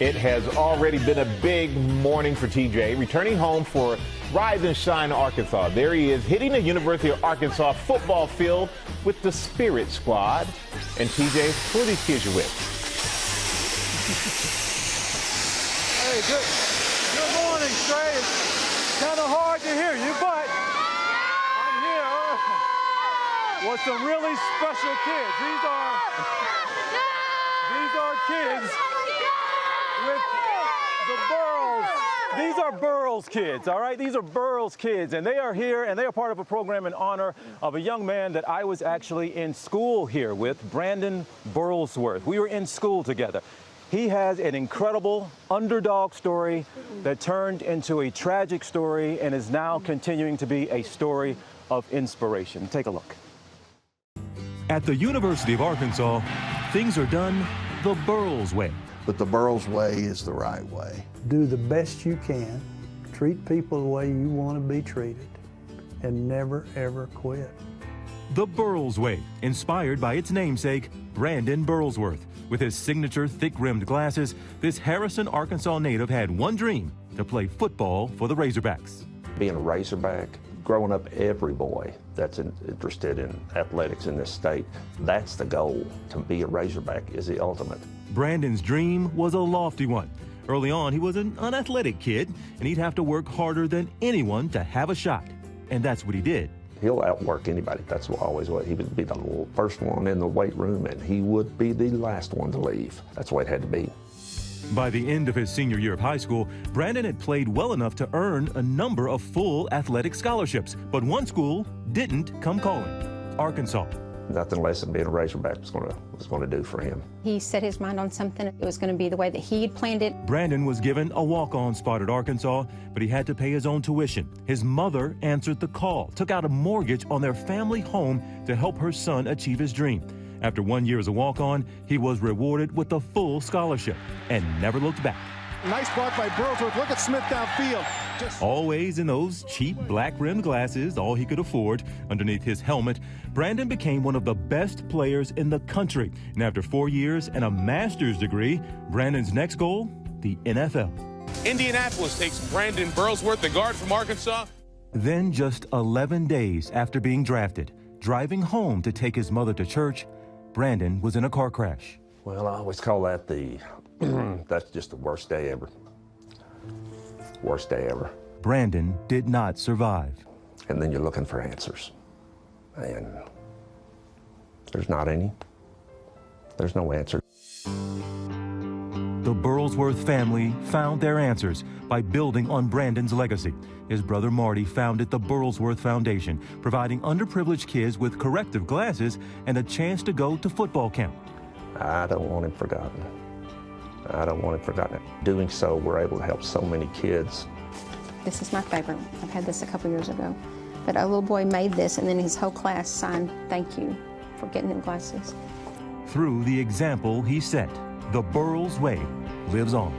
It has already been a big morning for TJ, returning home for Rise and Shine, Arkansas. There he is, hitting the University of Arkansas football field with the Spirit Squad. And TJ, who are these kids you're with? Hey, good morning, Trey. It's kind of hard to hear you, but I'm here with some really special kids. These are kids with the Burls. These are Burl's kids, all right? These are Burl's kids, and they are here, and they are part of a program in honor of a young man that I was actually in school here with, Brandon Burlsworth. We were in school together. He has an incredible underdog story that turned into a tragic story and is now continuing to be a story of inspiration. Take a look. At the University of Arkansas, things are done the Burl's way. But the Burl's way is the right way. Do the best you can, treat people the way you want to be treated, and never, ever quit. The Burl's way, inspired by its namesake, Brandon Burlsworth. With his signature thick-rimmed glasses, this Harrison, Arkansas native had one dream: to play football for the Razorbacks. Being a Razorback, growing up, every boy that's interested in athletics in this state, that's the goal. To be a Razorback is the ultimate. Brandon's dream was a lofty one. Early on, he was an unathletic kid, and he'd have to work harder than anyone to have a shot. And that's what he did. He'll outwork anybody. That's always what he would be, the first one in the weight room, and he would be the last one to leave. That's the way it had to be. By the end of his senior year of high school, Brandon had played well enough to earn a number of full athletic scholarships. But one school didn't come calling: Arkansas. Nothing less than being a Razorback was going to do for him. He set his mind on something. It was going to be the way that he had planned it. Brandon was given a walk-on spot at Arkansas, but he had to pay his own tuition. His mother answered the call, took out a mortgage on their family home to help her son achieve his dream. After 1 year as a walk-on, he was rewarded with a full scholarship and never looked back. Nice block by Burlsworth. Look at Smith downfield. Always in those cheap black-rimmed glasses, all he could afford, underneath his helmet, Brandon became one of the best players in the country. And after 4 years and a master's degree, Brandon's next goal, the NFL. Indianapolis takes Brandon Burlsworth, the guard from Arkansas. Then, just 11 days after being drafted, driving home to take his mother to church, Brandon was in a car crash. Well, I always call that that's just the worst day ever. Worst day ever. Brandon did not survive. And then you're looking for answers. And there's not any. There's no answer. The Burlsworth family found their answers by building on Brandon's legacy. His brother Marty founded the Burlsworth Foundation, providing underprivileged kids with corrective glasses and a chance to go to football camp. I don't want him forgotten. I don't want him forgotten. Doing so, we're able to help so many kids. This is my favorite. I've had this a couple years ago. But a little boy made this, and then his whole class signed thank you for getting them glasses. Through the example he set, the Burl's way lives on.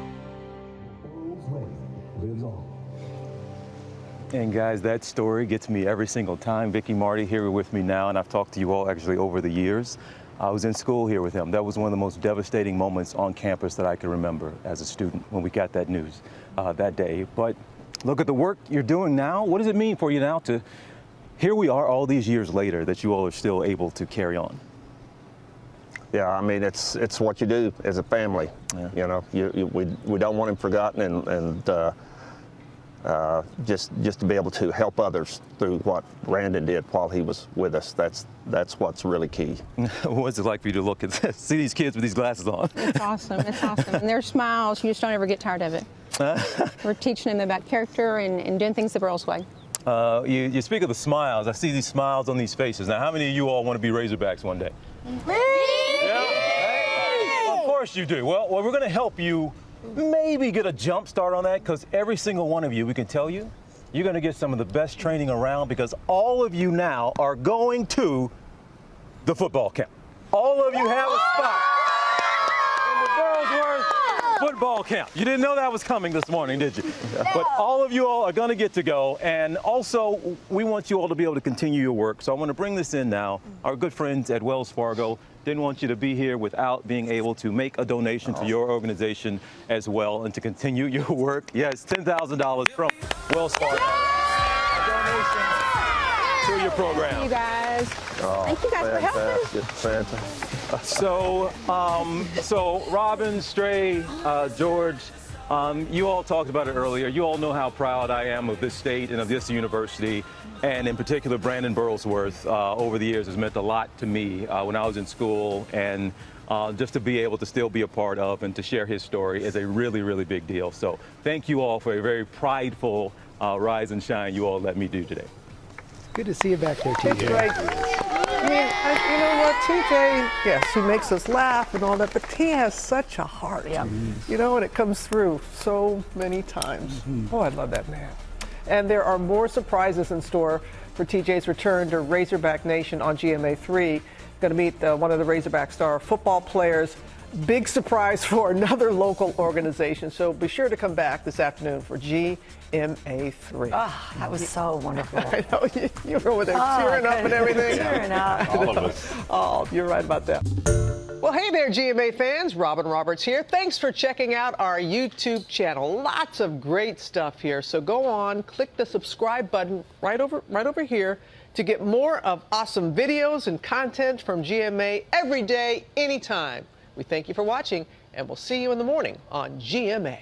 And guys, that story gets me every single time. Vicki, Marty here with me now, and I've talked to you all actually over the years. I was in school here with him. That was one of the most devastating moments on campus that I can remember as a student when we got that news that day. But look at the work you're doing now. What does it mean for you now to, here we are all these years later, that you all are still able to carry on? Yeah, I mean, it's what you do as a family. Yeah. You know, we don't want him forgotten, and just to be able to help others through what Brandon did while he was with us. That's what's really key. What's it like for you to look at see these kids with these glasses on? It's awesome. It's awesome. And their smiles, you just don't ever get tired of it. We're teaching them about character and doing things the Burl's way. You speak of the smiles. I see these smiles on these faces. Now, how many of you all want to be Razorbacks one day? Me! Yeah. Of course you do. Well, we're going to help you maybe get a jump start on that, because every single one of you, we can tell you, you're going to get some of the best training around, because all of you now are going to the football camp. All of you have a spot in the Burlsworth football camp. You didn't know that was coming this morning, did you? No. But all of you all are going to get to go, and also we want you all to be able to continue your work. So I want to bring this in now. Our good friends at Wells Fargo, didn't want you to be here without being able to make a donation to your organization as well and to continue your work. Yes, $10,000 from Wells Fargo. A donation to your program. Thank you guys. Thank you guys for helping. Fantastic. So Robin, Stray, George, you all talked about it earlier. You all know how proud I am of this state and of this university, and in particular Brandon Burlsworth. Over the years has meant a lot to me when I was in school, and just to be able to still be a part of and to share his story is a really, really big deal. So thank you all for a very prideful rise and shine you all let me do today. Good to see you back there, TJ. It's great. I mean, you know what, TJ, yes, he makes us laugh and all that, but he has such a heart. Yeah. You know, and it comes through so many times. Oh, I love that man. And there are more surprises in store for TJ's return to Razorback Nation on GMA 3. Going to meet one of the Razorback star football players. Big surprise for another local organization. So be sure to come back this afternoon for GMA 3. Oh, that was so wonderful. I know, you were over there cheering up and everything. Cheering up. All of us. Oh, you're right about that. Well, hey there, GMA fans. Robin Roberts here. Thanks for checking out our YouTube channel. Lots of great stuff here. So go on, click the subscribe button right over here to get more of awesome videos and content from GMA every day, anytime. We thank you for watching, and we'll see you in the morning on GMA.